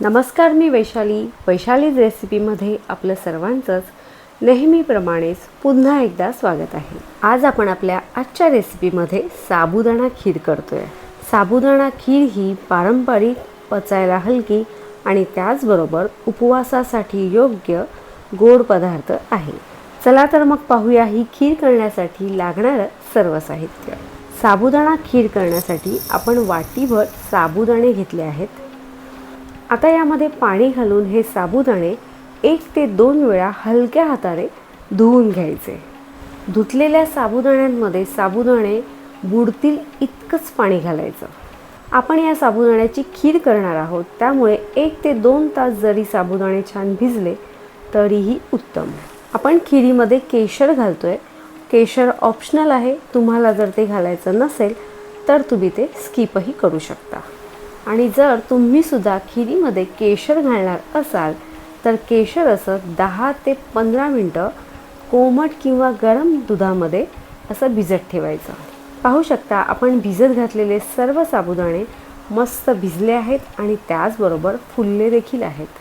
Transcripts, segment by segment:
नमस्कार, मी वैशालीज रेसिपीमध्ये आपलं सर्वांचंच नेहमीप्रमाणेच पुन्हा एकदा स्वागत आहे। आज आपण आपल्या आजच्या रेसिपीमध्ये साबुदाणा खीर करतोय। साबुदाणा खीर ही पारंपरिक, पचायला हलकी आणि त्याचबरोबर उपवासासाठी योग्य गोड पदार्थ आहे। चला तर मग पाहूया ही खीर करण्यासाठी लागणारं सर्व साहित्य। साबुदाणा खीर करण्यासाठी आपण वाटीभर साबुदाणे घेतले आहेत। आता यामध्ये पाणी घालून हे साबुदाणे 1 ते 2 वेळा हलक्या हाताने धुवून घ्यायचे। धुतलेल्या साबुदाण्यांमध्ये साबुदाणे बुडतील इतकंच पाणी घालायचं। आपण या साबुदाण्याची खीर करणार आहोत, त्यामुळे 1 ते 2 तास जरी साबुदाणे छान भिजले तरीही उत्तम। आपण खिरीमध्ये केशर घालतोय। केशर ऑप्शनल आहे, तुम्हाला जर ते घालायचं नसेल तर तुम्ही ते स्किपही करू शकता। आणि जर तुम्ही सुद्धा खिरीमध्ये केशर घालणार असाल तर केशर असं 10 ते 15 मिनिटं कोमट किंवा गरम दुधामध्ये असं भिजत ठेवायचं। पाहू शकता आपण भिजत घातलेले सर्व साबुदाणे मस्त भिजले आहेत आणि त्याचबरोबर फुलले देखील आहेत।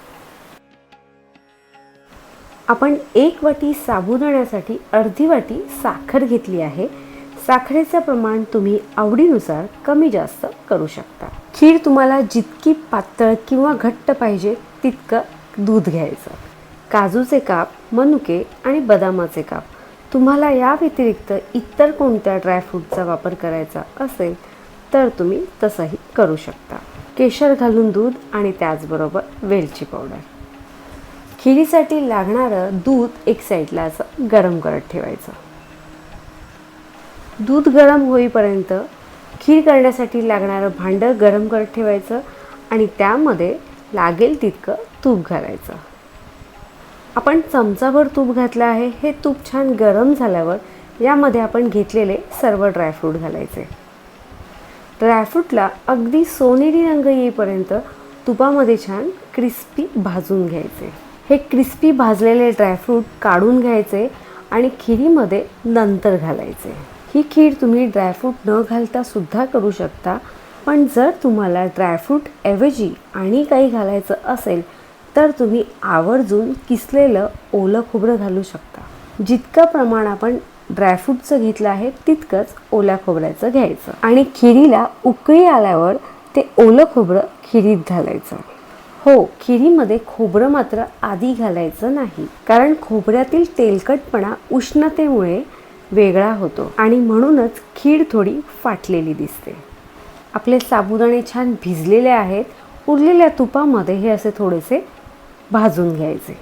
आपण 1 वाटी साबुदाण्यासाठी अर्धी वाटी साखर घेतली आहे। साखरेचं प्रमाण तुम्ही आवडीनुसार कमी जास्त करू शकता। खीर तुम्हाला जितकी पातळ किंवा घट्ट पाहिजे तितकं दूध घ्यायचं। काजूचे काप, मनुके आणि बदामाचे काप, तुम्हाला या व्यतिरिक्त इतर कोणत्या ड्रायफ्रूटचा वापर करायचा असेल तर तुम्ही तसंही करू शकता। केशर घालून दूध आणि त्याचबरोबर वेलची पावडर। खिरीसाठी लागणारं दूध एक साईडला असं गरम करत ठेवायचं। दूध गरम होईपर्यंत खीर करण्यासाठी लागणारं भांडं गरम करत ठेवायचं आणि त्यामध्ये लागेल तितकं तूप घालायचं। आपण चमचाभर तूप घातलं आहे। हे तूप छान गरम झाल्यावर यामध्ये आपण घेतलेले सर्व ड्रायफ्रूट घालायचे। ड्रायफ्रूटला अगदी सोनेरी रंग येईपर्यंत तुपामध्ये छान क्रिस्पी भाजून घ्यायचे। हे क्रिस्पी भाजलेले ड्रायफ्रूट काढून घ्यायचे आणि खिरीमध्ये नंतर घालायचे। ही खीर तुम्ही ड्रायफ्रूट न घालता सुद्धा करू शकता, पण जर तुम्हाला ड्रायफ्रूट ऐवजी आणि काही घालायचं असेल तर तुम्ही आवर्जून किसलेलं ओलं खोबरं घालू शकता। जितकं प्रमाण आपण ड्रायफ्रूटचं घेतलं आहे तितकंच ओल्या खोबऱ्याचं घ्यायचं आणि खिरीला उकळी आल्यावर ते ओलं खोबरं खिरीत घालायचं। हो, खिरीमध्ये खोबरं मात्र आधी घालायचं नाही, कारण खोबऱ्यातील तेलकटपणा उष्णतेमुळे वेगळा होतो आणि म्हणूनच खीर थोडी फाटलेली दिसते। आपले साबुदाणे छान भिजलेले आहेत। उरलेल्या तुपामध्ये हे असे थोडेसे भाजून घ्यायचे।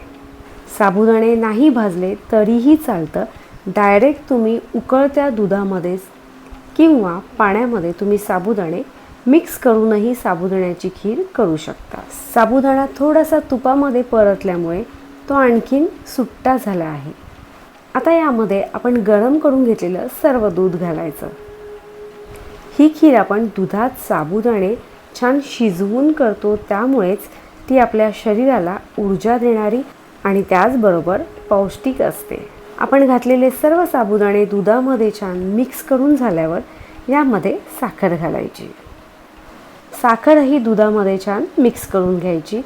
साबुदाणे नाही भाजले तरीही चालतं। डायरेक्ट तुम्ही उकळत्या दुधामध्ये किंवा पाण्यामध्ये तुम्ही साबुदाणे मिक्स करूनही साबुदाण्याची खीर करू शकता। साबुदाणा थोडासा तुपामध्ये परतल्यामुळे तो आणखीन सुट्टा झाला आहे। आता यामध्ये आपण गरम करून घेतलेलं सर्व दूध घालायचं। ही खीर आपण दुधात साबुदाणे छान शिजवून करतो, त्यामुळेच ती आपल्या शरीराला ऊर्जा देणारी आणि त्याचबरोबर पौष्टिक असते। आपण घातलेले सर्व साबुदाणे दुधामध्ये छान मिक्स करून झाल्यावर यामध्ये साखर घालायची। साखरही दुधामध्ये छान मिक्स करून घ्यायची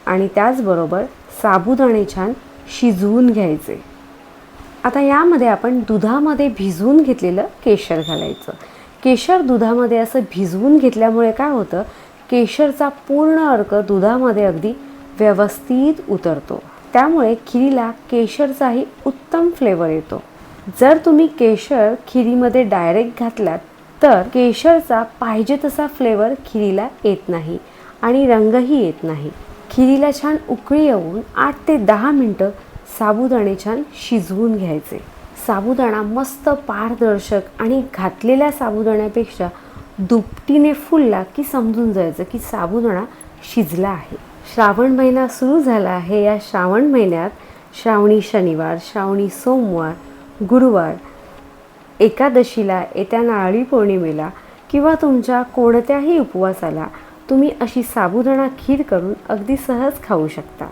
आणि त्याचबरोबर साबुदाणे छान शिजवून घ्यायचे। आता यामध्ये आपण दुधामध्ये भिजवून घेतलेलं केशर घालायचं। केशर दुधामध्ये असं भिजवून घेतल्यामुळे काय होतं, केशरचा पूर्ण अर्क दुधामध्ये अगदी व्यवस्थित उतरतो, त्यामुळे खिरीला केशरचाही उत्तम फ्लेवर येतो। जर तुम्ही केशर खिरीमध्ये डायरेक्ट घातलात तर केशरचा पाहिजे तसा फ्लेवर खिरीला येत नाही आणि रंगही येत नाही। खिरीला छान उकळी येऊन 8 ते 10 मिनिटं साबुदाणे छान शिजवून घ्यायचे। साबुदाणा मस्त पारदर्शक आणि घातलेल्या साबुदाण्यापेक्षा दुपटीने फुलला की समजून जायचं की साबुदाणा शिजला आहे। श्रावण महिना सुरू झाला आहे। या श्रावण महिन्यात श्रावणी शनिवार, श्रावणी सोमवार, गुरुवार, एकादशीला, येत्या नारळी पौर्णिमेला किंवा तुमच्या कोणत्याही उपवासाला तुम्ही अशी साबुदाणा खीर करून अगदी सहज खाऊ शकता।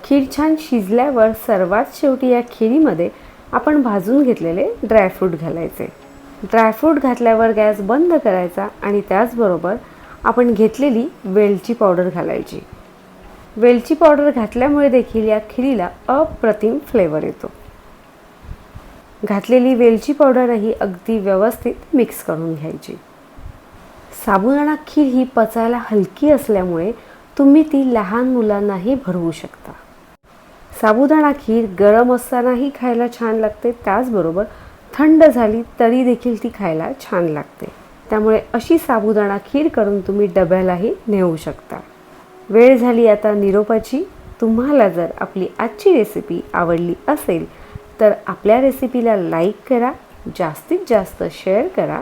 खीर छान शिजल्यावर सर्वात शेवटी या खिरीमध्ये आपण भाजून घेतलेले ड्रायफ्रूट घालायचे। ड्रायफ्रूट घातल्यावर गॅस बंद करायचा आणि त्याचबरोबर आपण घेतलेली वेलची पावडर घालायची। वेलची पावडर घातल्यामुळे देखील या खिरीला अप्रतिम फ्लेवर येतो. घातलेली वेलची पावडरही अगदी व्यवस्थित मिक्स करून घ्यायची. साबुदाणा खीर ही पचायला हलकी असल्यामुळे तुम्ही ती लहान मुलांनाही भरवू शकता. साबुदाणा खीर गरम असतानाही खायला छान लागते, त्याचबरोबर थंड झाली तरी देखील ती खायला छान लागते. त्यामुळे अशी साबुदाणा खीर करून तुम्ही डब्यालाही नेऊ शकता. वेळ झाली आता निरोपाची. तुम्हाला जर आपली आजची रेसिपी आवडली असेल तर आपल्या रेसिपीला लाईक करा, जास्तीत जास्त शेअर करा.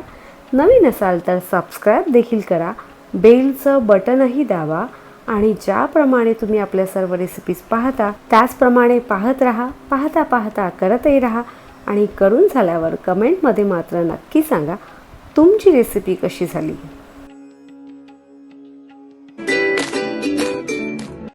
नवीन असाल तर सबस्क्राईब देखील करा. बेलचं बटनही दाबा आणि ज्याप्रमाणे तुम्ही आपल्या सर्व रेसिपीज पाहता त्याचप्रमाणे पाहत राहा. पाहता पाहता करतही राहा आणि करून झाल्यावर कमेंटमध्ये मात्र नक्की सांगा तुमची रेसिपी कशी झाली.